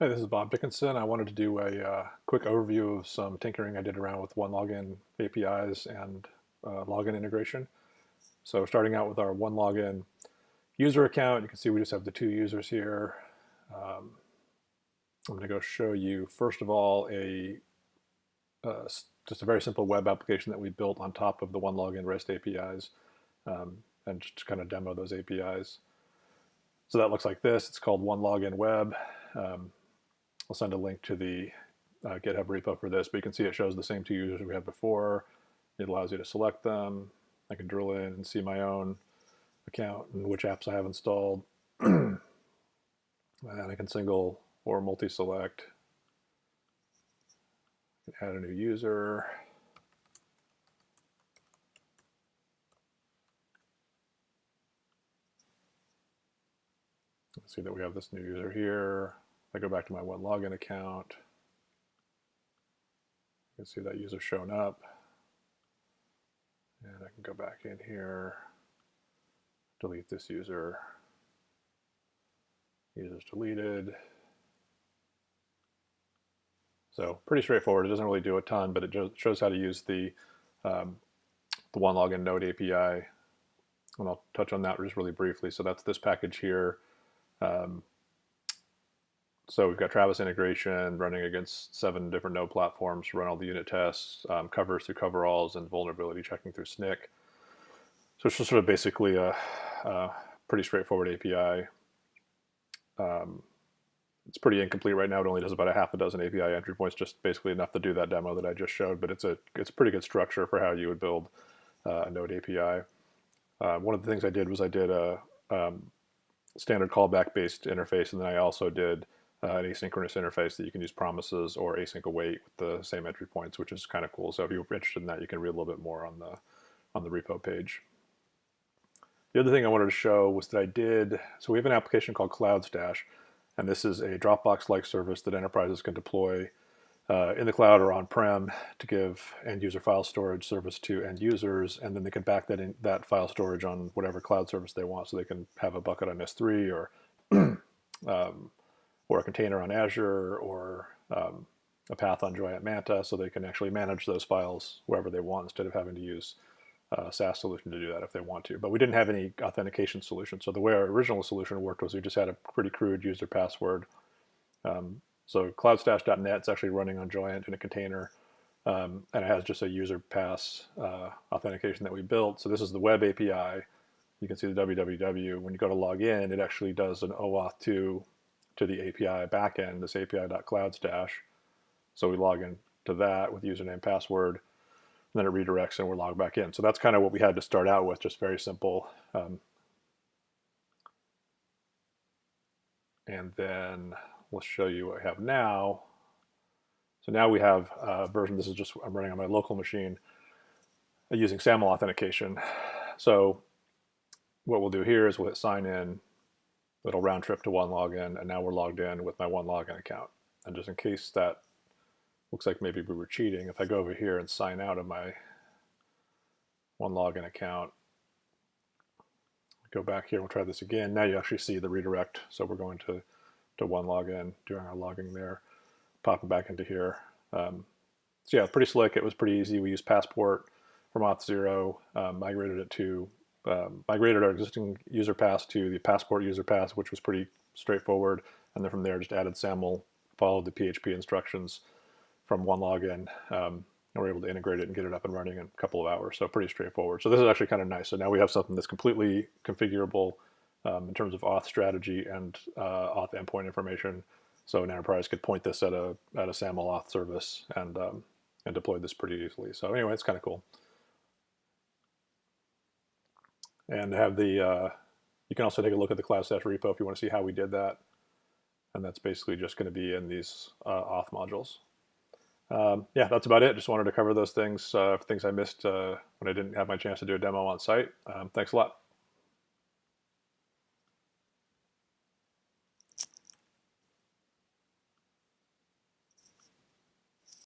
Hey, this is Bob Dickinson. I wanted to do a quick overview of some tinkering I did around with OneLogin APIs and login integration. So starting out with our OneLogin user account, you can see we just have the two users here. I'm going to go show you, first of all, just a very simple web application that we built on top of the OneLogin REST APIs, and just kind of demo those APIs. So that looks like this. It's called OneLoginWeb. I'll send a link to the GitHub repo for this, but you can see it shows the same two users we had before. It allows you to select them. I can drill in and see my own account and which apps I have installed. And I can single or multi-select. Add a new user. Let's see that we have this new user here. If I go back to my OneLogin account, you can see that user shown up. And I can go back in here, delete this user. User's deleted. So pretty straightforward. It doesn't really do a ton, but it shows how to use the OneLogin Node API. And I'll touch on that just really briefly. So that's this package here. So we've got Travis integration running against 7 different node platforms, run all the unit tests, covers through coveralls, and vulnerability checking through SNCC. So it's just sort of basically a pretty straightforward API. It's pretty incomplete right now. It only does about a half a dozen API entry points, just basically enough to do that demo that I just showed. But it's a pretty good structure for how you would build a node API. One of the things I did was I did a standard callback-based interface, and then I also did an asynchronous interface that you can use promises or async await with the same entry points, which is kind of cool. So if you're interested in that, you can read a little bit more on the repo page. The other thing I wanted to show was that so we have an application called CloudStash, and this is a Dropbox-like service that enterprises can deploy in the cloud or on-prem to give end-user file storage service to end users, and then they can back that file storage on whatever cloud service they want. So they can have a bucket on S3 or a container on Azure or a path on Joy at Manta, so they can actually manage those files wherever they want instead of having to use a SaaS solution to do that if they want to. But we didn't have any authentication solution. So the way our original solution worked was we just had a pretty crude user password. So cloudstash.net is actually running on Joyent in a container, and it has just a user pass authentication that we built. So this is the web API. You can see the www. When you go to log in, it actually does an OAuth 2 to the API backend, this API.cloudstash. So we log in to that with username, password, and then it redirects and we're logged back in. So that's kind of what we had to start out with, just very simple. And then we'll show you what we have now. So now we have a version, this is just, I'm running on my local machine using SAML authentication. So what we'll do here is we'll hit sign in. It'll round trip to OneLogin, and now we're logged in with my OneLogin account. And just in case that looks like maybe we were cheating, if I go over here and sign out of my OneLogin account, go back here, we'll try this again. Now you actually see the redirect. So we're going to OneLogin, doing our logging there, popping back into here. So yeah, pretty slick. It was pretty easy. We used Passport from Auth0, migrated our existing user pass to the Passport user pass, which was pretty straightforward. And then from there, just added SAML, followed the PHP instructions from OneLogin. And we're able to integrate it and get it up and running in a couple of hours. So pretty straightforward. So this is actually kind of nice. So now we have something that's completely configurable in terms of auth strategy and auth endpoint information. So an enterprise could point this at a SAML auth service and deploy this pretty easily. So anyway, it's kind of cool. And have you can also take a look at the CloudStash repo if you want to see how we did that. And that's basically just going to be in these auth modules. Yeah, that's about it. Just wanted to cover those things, things I missed when I didn't have my chance to do a demo on site. Thanks a lot.